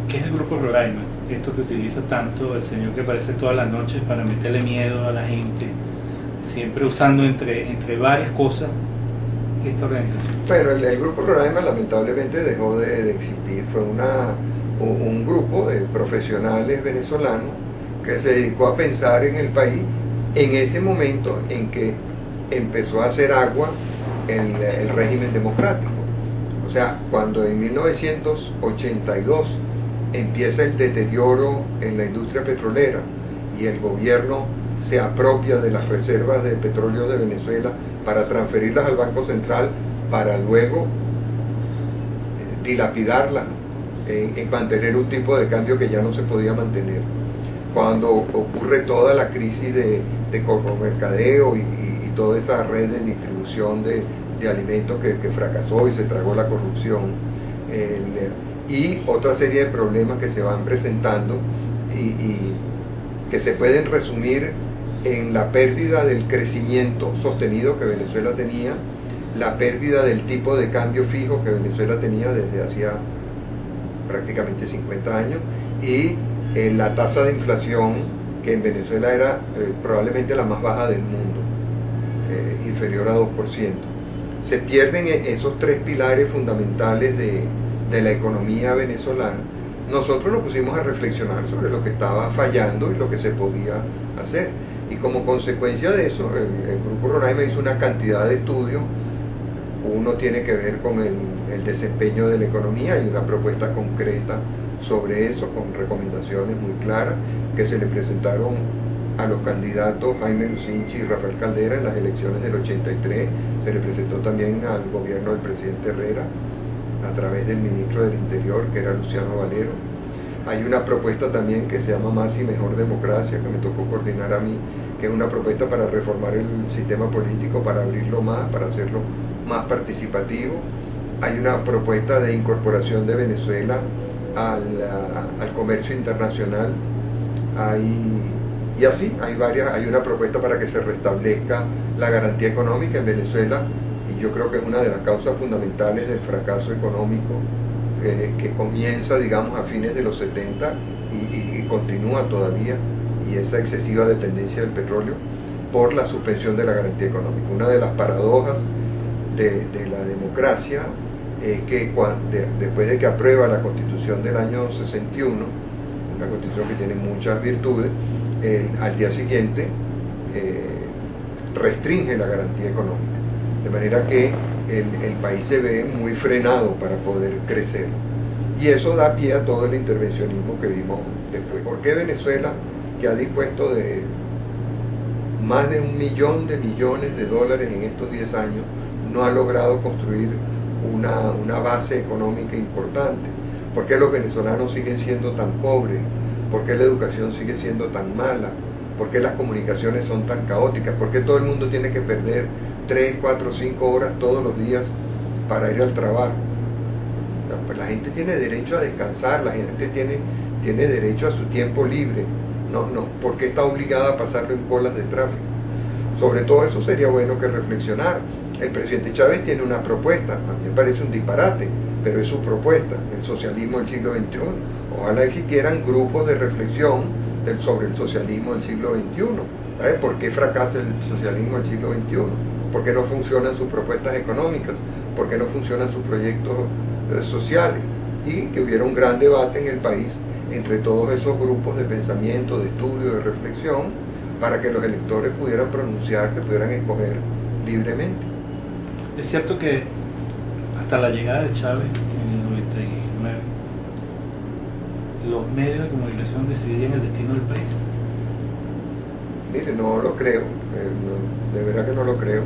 ¿Qué es el grupo Roraima? Esto que utiliza tanto el señor que aparece todas las noches para meterle miedo a la gente, siempre usando entre varias cosas esta organización. Bueno, el grupo Roraima lamentablemente dejó de existir. Fue un grupo de profesionales venezolanos que se dedicó a pensar en el país en ese momento en que empezó a hacer agua el régimen democrático. O sea, cuando en 1982 empieza el deterioro en la industria petrolera y el gobierno se apropia de las reservas de petróleo de Venezuela para transferirlas al Banco Central para luego dilapidarlas en mantener un tipo de cambio que ya no se podía mantener. Cuando ocurre toda la crisis de mercadeo y toda esa red de distribución de alimentos que fracasó y se tragó la corrupción, y otra serie de problemas que se van presentando y que se pueden resumir en la pérdida del crecimiento sostenido que Venezuela tenía, la pérdida del tipo de cambio fijo que Venezuela tenía desde hacía prácticamente 50 años y la tasa de inflación que en Venezuela era probablemente la más baja del mundo, inferior a 2%. Se pierden esos tres pilares fundamentales de la economía venezolana. Nosotros nos pusimos a reflexionar sobre lo que estaba fallando y lo que se podía hacer. Y como consecuencia de eso, el Grupo Roraima hizo una cantidad de estudios. Uno tiene que ver con el desempeño de la economía y una propuesta concreta sobre eso, con recomendaciones muy claras que se le presentaron a los candidatos Jaime Lucinchi y Rafael Caldera en las elecciones del 83. Se le presentó también al gobierno del presidente Herrera a través del ministro del Interior, que era Luciano Valero. Hay una propuesta también que se llama Más y Mejor Democracia, que me tocó coordinar a mí, que es una propuesta para reformar el sistema político, para abrirlo más, para hacerlo más participativo. Hay una propuesta de incorporación de Venezuela al comercio internacional. Y así, hay una propuesta para que se restablezca la garantía económica en Venezuela, y yo creo que es una de las causas fundamentales del fracaso económico que comienza, digamos, a fines de los 70 y continúa todavía, y esa excesiva dependencia del petróleo por la suspensión de la garantía económica. Una de las paradojas de la democracia es que después de que aprueba la Constitución del año 61, una Constitución que tiene muchas virtudes, al día siguiente restringe la garantía económica, de manera que el país se ve muy frenado para poder crecer, y eso da pie a todo el intervencionismo que vimos después. ¿Por qué Venezuela, que ha dispuesto de más de 1 millón de millones de dólares en estos 10 años, no ha logrado construir una base económica importante? ¿Por qué los venezolanos siguen siendo tan pobres? ¿Por qué la educación sigue siendo tan mala? ¿Por qué las comunicaciones son tan caóticas? ¿Por qué todo el mundo tiene que perder 3, 4, 5 horas todos los días para ir al trabajo? Pues la gente tiene derecho a descansar, la gente tiene derecho a su tiempo libre. ¿Por qué está obligada a pasarlo en colas de tráfico? Sobre todo eso sería bueno que reflexionar. El presidente Chávez tiene una propuesta, a mí me parece un disparate, pero es su propuesta, el socialismo del siglo XXI. Ojalá existieran grupos de reflexión sobre el socialismo del siglo XXI. ¿Sabes por qué fracasa el socialismo del siglo XXI? ¿Por qué no funcionan sus propuestas económicas? ¿Por qué no funcionan sus proyectos sociales? Y que hubiera un gran debate en el país entre todos esos grupos de pensamiento, de estudio, de reflexión, para que los electores pudieran pronunciarse, pudieran escoger libremente. Es cierto que hasta la llegada de Chávez en el 99, los medios de comunicación decidían el destino del país. Mire, no lo creo, de verdad que no lo creo.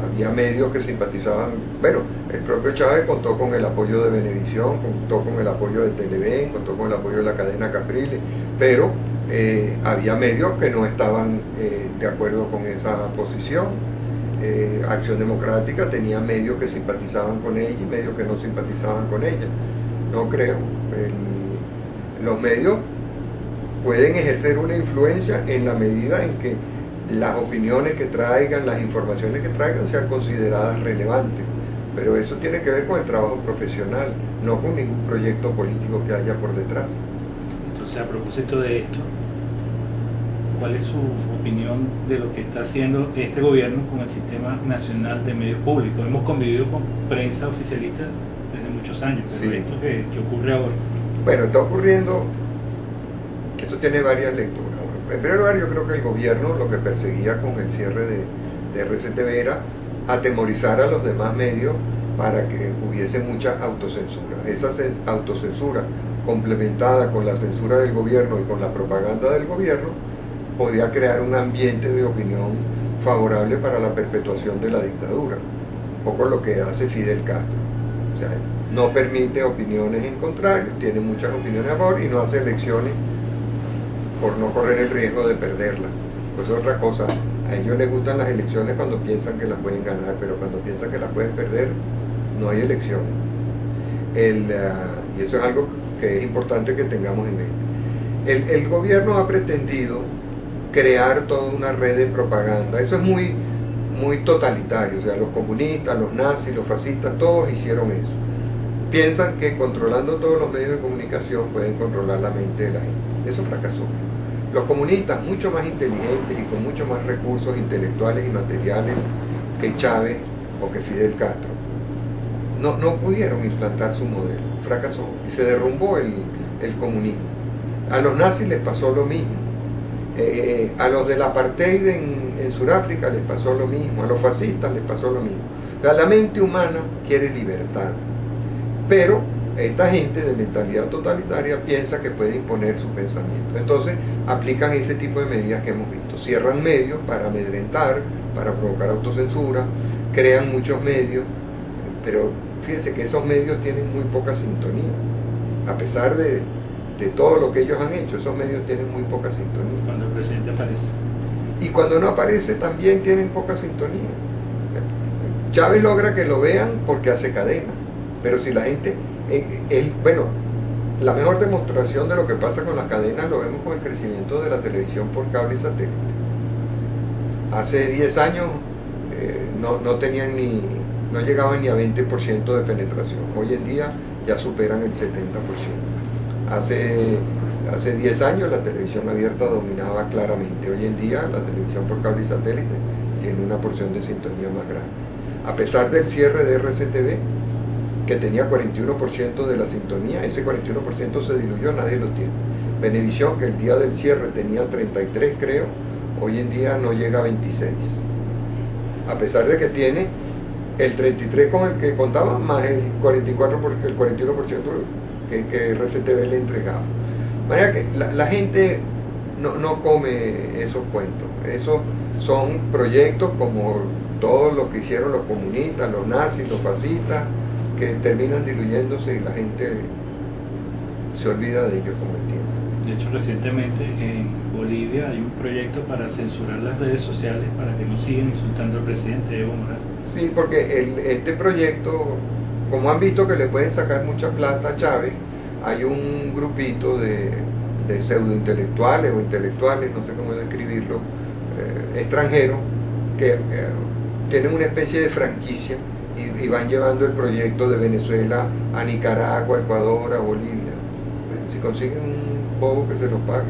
Había medios que simpatizaban, bueno, el propio Chávez contó con el apoyo de Venevisión, contó con el apoyo de Televen, contó con el apoyo de la cadena Capriles, pero había medios que no estaban de acuerdo con esa posición. Acción Democrática tenía medios que simpatizaban con ella y medios que no simpatizaban con ella. No creo. Los medios pueden ejercer una influencia en la medida en que las opiniones que traigan, las informaciones que traigan sean consideradas relevantes, pero eso tiene que ver con el trabajo profesional, no con ningún proyecto político que haya por detrás. Entonces, a propósito de esto, ¿cuál es su opinión de lo que está haciendo este gobierno con el Sistema Nacional de Medios Públicos? Hemos convivido con prensa oficialista desde muchos años, pero Sí. esto que ocurre ahora. Bueno, está ocurriendo, eso tiene varias lecturas. En primer lugar, yo creo que el gobierno lo que perseguía con el cierre de RCTV era atemorizar a los demás medios para que hubiese mucha autocensura. Esa autocensura complementada con la censura del gobierno y con la propaganda del gobierno podía crear un ambiente de opinión favorable para la perpetuación de la dictadura, un poco lo que hace Fidel Castro. O sea, no permite opiniones en contrario, tiene muchas opiniones a favor y no hace elecciones por no correr el riesgo de perderlas. Pues es otra cosa, a ellos les gustan las elecciones cuando piensan que las pueden ganar, pero cuando piensan que las pueden perder, no hay elecciones. Y eso es algo que es importante que tengamos en mente. El gobierno ha pretendido crear toda una red de propaganda, eso es muy totalitario, o sea, los comunistas, los nazis, los fascistas, todos hicieron eso. Piensan que controlando todos los medios de comunicación pueden controlar la mente de la gente. Eso fracasó. Los comunistas, mucho más inteligentes y con mucho más recursos intelectuales y materiales que Chávez o que Fidel Castro, no pudieron implantar su modelo. Fracasó y se derrumbó el comunismo. A los nazis les pasó lo mismo. A los del apartheid en Sudáfrica les pasó lo mismo. A los fascistas les pasó lo mismo. La mente humana quiere libertad. Pero esta gente de mentalidad totalitaria piensa que puede imponer su pensamiento. Entonces aplican ese tipo de medidas que hemos visto. Cierran medios para amedrentar, para provocar autocensura, crean muchos medios, pero fíjense que esos medios tienen muy poca sintonía. A pesar de todo lo que ellos han hecho, esos medios tienen muy poca sintonía. Cuando el presidente aparece. Y cuando no aparece también tienen poca sintonía. O sea, Chávez logra que lo vean porque hace cadena. Pero si la gente, bueno, la mejor demostración de lo que pasa con las cadenas lo vemos con el crecimiento de la televisión por cable y satélite. Hace 10 años no llegaban ni a 20% de penetración. Hoy en día ya superan el 70%. Hace 10 años la televisión abierta dominaba claramente. Hoy en día la televisión por cable y satélite tiene una porción de sintonía más grande. A pesar del cierre de RCTV, que tenía 41% de la sintonía, ese 41% se diluyó, nadie lo tiene. Venevisión, que el día del cierre tenía 33, creo, hoy en día no llega a 26. A pesar de que tiene el 33 con el que contaba, más el 41% que RCTV le entregaba. De manera que la gente no come esos cuentos. Esos son proyectos como todo lo que hicieron los comunistas, los nazis, los fascistas, que terminan diluyéndose y la gente se olvida de ellos como el tiempo. De hecho, recientemente en Bolivia hay un proyecto para censurar las redes sociales para que no sigan insultando al presidente Evo Morales. Sí, porque este proyecto, como han visto que le pueden sacar mucha plata a Chávez, hay un grupito de pseudointelectuales o intelectuales, no sé cómo describirlo, extranjeros, que tienen una especie de franquicia y van llevando el proyecto de Venezuela a Nicaragua, Ecuador, a Bolivia. Si consiguen un bobo que se lo pague.